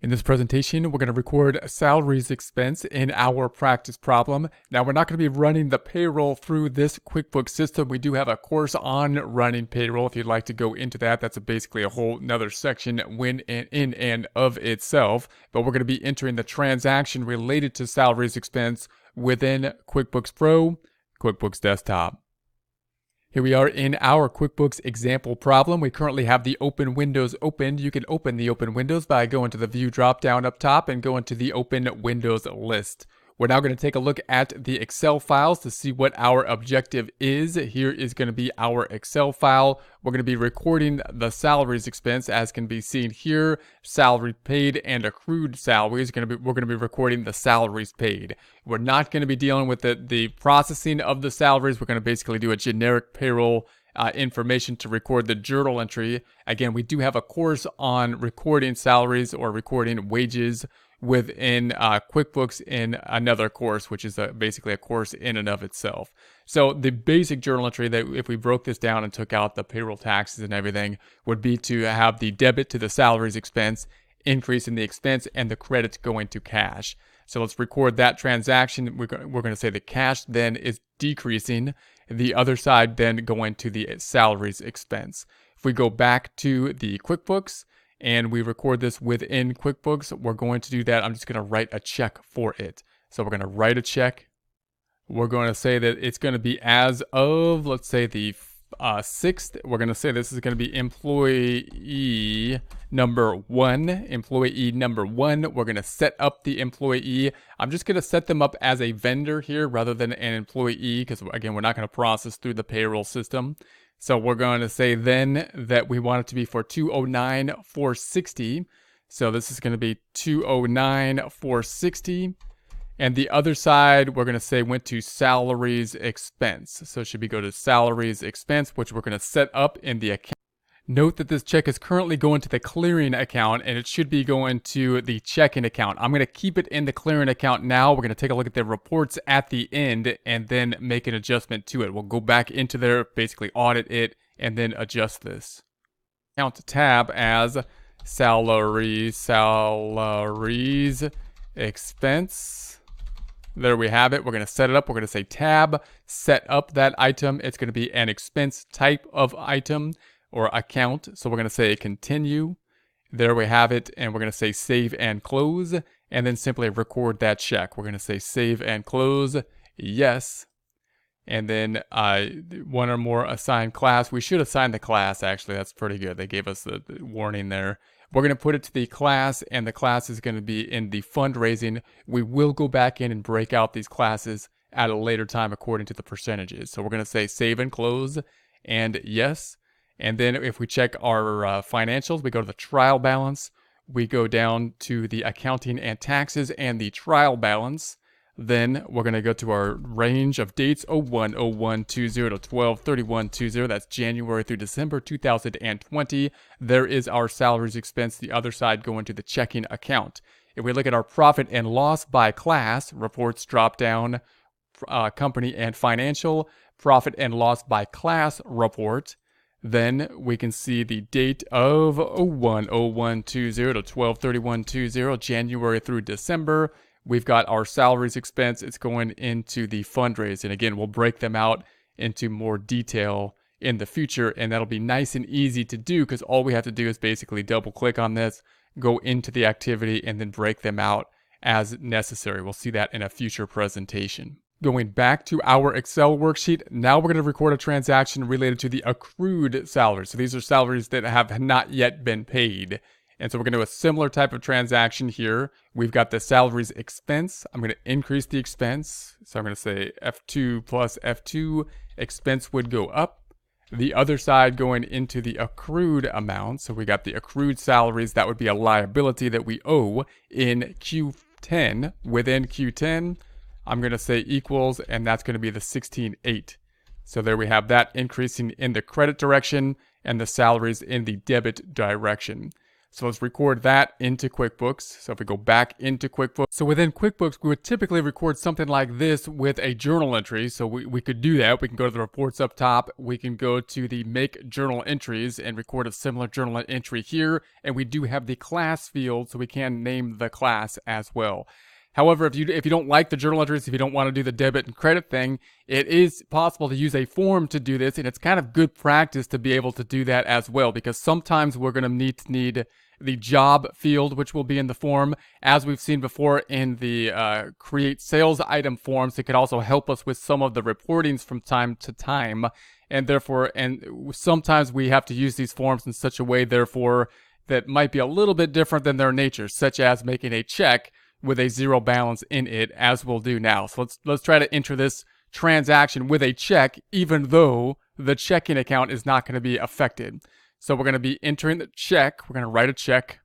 In this presentation, we're going to record salaries expense in our practice problem. Now, we're not going to be running the payroll through this QuickBooks system. We do have a course on running payroll. If you'd like to go into that, that's basically a whole nother section in and of itself. But we're going to be entering the transaction related to salaries expense within QuickBooks Pro, QuickBooks Desktop. Here we are in our QuickBooks example problem. We currently have the open windows opened. You can open the open windows by going to the view drop down up top and going to the open windows list. We're now going to take a look at the Excel files to see what our objective is. Here is going to be our Excel file. We're going to be recording the salaries expense as can be seen here. Salary paid and accrued salaries. We're going to be recording the salaries paid. We're not going to be dealing with the processing of the salaries. We're going to basically do a generic payroll information to record the journal entry. Again, we do have a course on recording salaries or recording wages within QuickBooks in another course, which is basically a course in and of itself. So the basic journal entry that if we broke this down and took out the payroll taxes and everything would be to have the debit to the salaries expense, increase in the expense, and the credit going to cash. So let's record that transaction. We're going to say the cash then is decreasing, the other side then going to the salaries expense. If we go back to the QuickBooks, and we record this within QuickBooks, we're going to do that. I'm just going to write a check for it. So we're going to write a check. We're going to say that it's going to be as of, let's say, the 6th. We're going to say this is going to be employee number 1. Employee number 1. We're going to set up the employee. I'm just going to set them up as a vendor here rather than an employee because, again, we're not going to process through the payroll system. So we're going to say then that we want it to be for $209,460. So this is going to be $209,460. And the other side, we're going to say went to salaries expense. So it should be go to salaries expense, which we're going to set up in the account. Note that this check is currently going to the clearing account and it should be going to the checking account. I'm going to keep it in the clearing account now. We're going to take a look at the reports at the end and then make an adjustment to it. We'll go back into there, basically audit it, and then adjust this. Account tab as salaries expense. There we have it. We're going to set it up. We're going to say tab, set up that item. It's going to be an expense type of item or account. So we're going to say continue. There we have it. And we're going to say save and close. And then simply record that check. We're going to say save and close. Yes. And then one or more assigned class. We should assign the class, actually. That's pretty good. They gave us the warning there. We're going to put it to the class, and the class is going to be in the fundraising. We will go back in and break out these classes at a later time according to the percentages. So we're going to say save and close and yes. And then if we check our financials, we go to the trial balance. We go down to the accounting and taxes and the trial balance. Then we're going to go to our range of dates 01/01/20 to 12/31/20. That's January through December 2020. There is our salaries expense, the other side going to the checking account. If we look at our profit and loss by class, reports drop down, company and financial, profit and loss by class report. Then we can see the date of 01/01/20 to 12/31/20, January through December. We've got our salaries expense. It's going into the fundraise. And again, we'll break them out into more detail in the future. And that'll be nice and easy to do because all we have to do is basically double click on this, go into the activity, and then break them out as necessary. We'll see that in a future presentation. Going back to our Excel worksheet, now we're going to record a transaction related to the accrued salaries. So these are salaries that have not yet been paid. And so we're going to do a similar type of transaction here. We've got the salaries expense. I'm going to increase the expense. So I'm going to say F2 plus F2. Expense would go up. The other side going into the accrued amount. So we got the accrued salaries. That would be a liability that we owe in Q10. Within Q10, I'm going to say equals, and that's going to be the 16.8. So there we have that increasing in the credit direction and the salaries in the debit direction. So let's record that into QuickBooks. So if we go back into QuickBooks, so within QuickBooks, we would typically record something like this with a journal entry. So we could do that. We can go to the reports up top. We can go to the make journal entries and record a similar journal entry here. And we do have the class field, so we can name the class as well. However, if you don't like the journal entries, if you don't want to do the debit and credit thing, it is possible to use a form to do this, and it's kind of good practice to be able to do that as well, because sometimes we're going to need the job field, which will be in the form, as we've seen before in the create sales item forms. It could also help us with some of the reportings from time to time, and therefore, and sometimes we have to use these forms in such a way, therefore, that might be a little bit different than their nature, such as making a check with a zero balance in it, as we'll do now. So let's try to enter this transaction with a check, even though the checking account is not going to be affected. So we're going to be entering the check. We're going to write a check.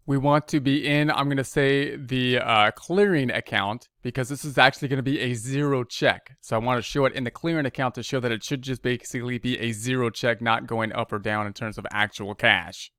We want to be in, I'm going to say, the clearing account, because this is actually going to be a zero check. So I want to show it in the clearing account to show that it should just basically be a zero check, not going up or down in terms of actual cash.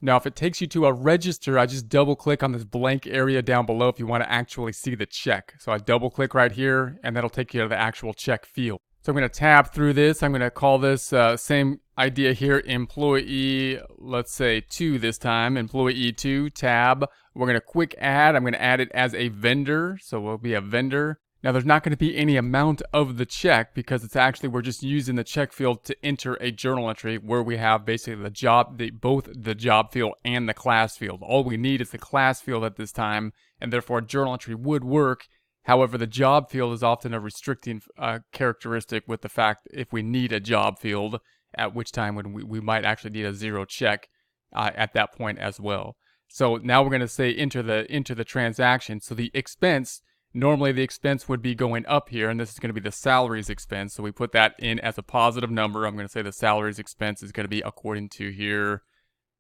Now, if it takes you to a register, I just double click on this blank area down below if you want to actually see the check. So I double click right here, and that'll take you to the actual check field. So I'm going to tab through this. I'm going to call this same idea here, employee, let's say 2 this time, employee 2, tab. We're going to quick add. I'm going to add it as a vendor, so we'll be a vendor. Now, there's not going to be any amount of the check, because it's actually, we're just using the check field to enter a journal entry where we have basically the job, both the job field and the class field. All we need is the class field at this time, and therefore a journal entry would work. However, the job field is often a restricting characteristic, with the fact if we need a job field, at which time when we might actually need a zero check at that point as well. So now we're going to say enter the transaction. So the expense, normally the expense would be going up here, and this is going to be the salaries expense. So we put that in as a positive number. I'm going to say the salaries expense is going to be, according to here,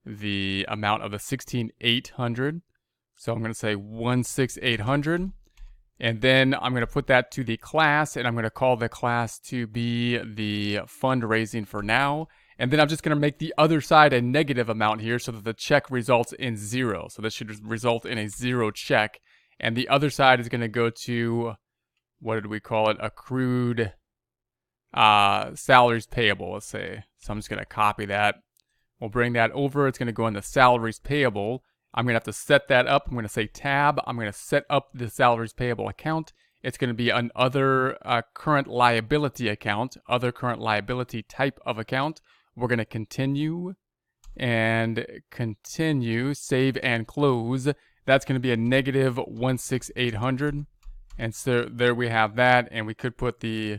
the amount of the 16,800. So I'm going to say 16,800. And then I'm going to put that to the class, and I'm going to call the class to be the fundraising for now. And then I'm just going to make the other side a negative amount here so that the check results in 0. So this should result in a 0 check. And the other side is going to go to, what did we call it? Accrued salaries payable, let's say. So I'm just going to copy that. We'll bring that over. It's going to go in the salaries payable. I'm going to have to set that up. I'm going to say tab. I'm going to set up the salaries payable account. It's going to be an other current liability account, other current liability type of account. We're going to continue and continue, save and close. That's going to be a negative 16,800. And so there we have that. And we could put the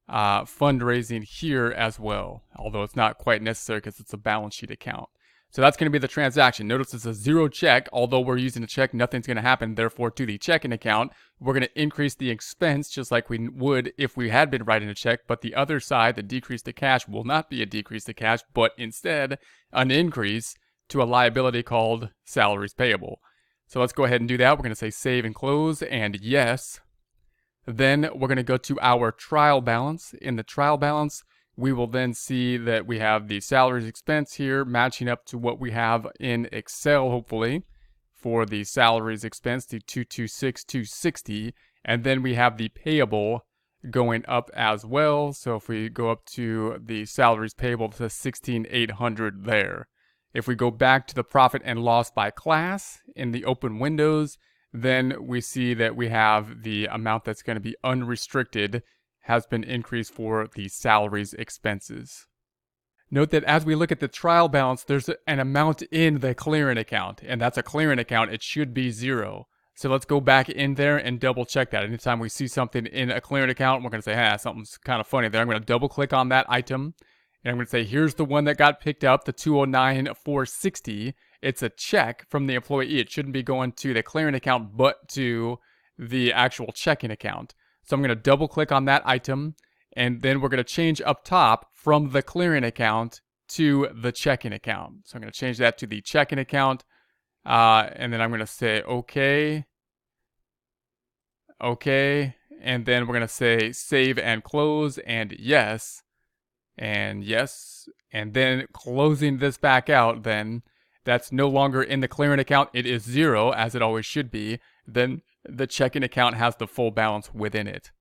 fundraising here as well, although it's not quite necessary because it's a balance sheet account. So that's going to be the transaction. Notice it's a 0 check. Although we're using a check, nothing's going to happen. Therefore, to the checking account, we're going to increase the expense just like we would if we had been writing a check. But the other side, the decrease to cash, will not be a decrease to cash, but instead an increase to a liability called salaries payable. So let's go ahead and do that. We're going to say save and close, and yes. Then we're going to go to our trial balance. In the trial balance, we will then see that we have the salaries expense here matching up to what we have in Excel, hopefully, for the salaries expense, the 226,260. And then we have the payable going up as well. So if we go up to the salaries payable, to 16,800 there. If we go back to the profit and loss by class in the open windows, then we see that we have the amount that's going to be unrestricted has been increased for the salaries expenses. Note that as we look at the trial balance, there's an amount in the clearing account, and that's a clearing account. It should be 0. So let's go back in there and double check that. Anytime we see something in a clearing account, we're going to say, something's kind of funny there. I'm going to double click on that item, and I'm going to say, here's the one that got picked up, the 209,460. It's a check from the employee. It shouldn't be going to the clearing account, but to the actual checking account. So I'm going to double click on that item, and then we're going to change up top from the clearing account to the checking account. So I'm going to change that to the checking account, and then I'm going to say okay, and then we're going to say save and close, and yes, and then closing this back out then. that's no longer in the clearing account, it is 0, as it always should be, then the checking account has the full balance within it.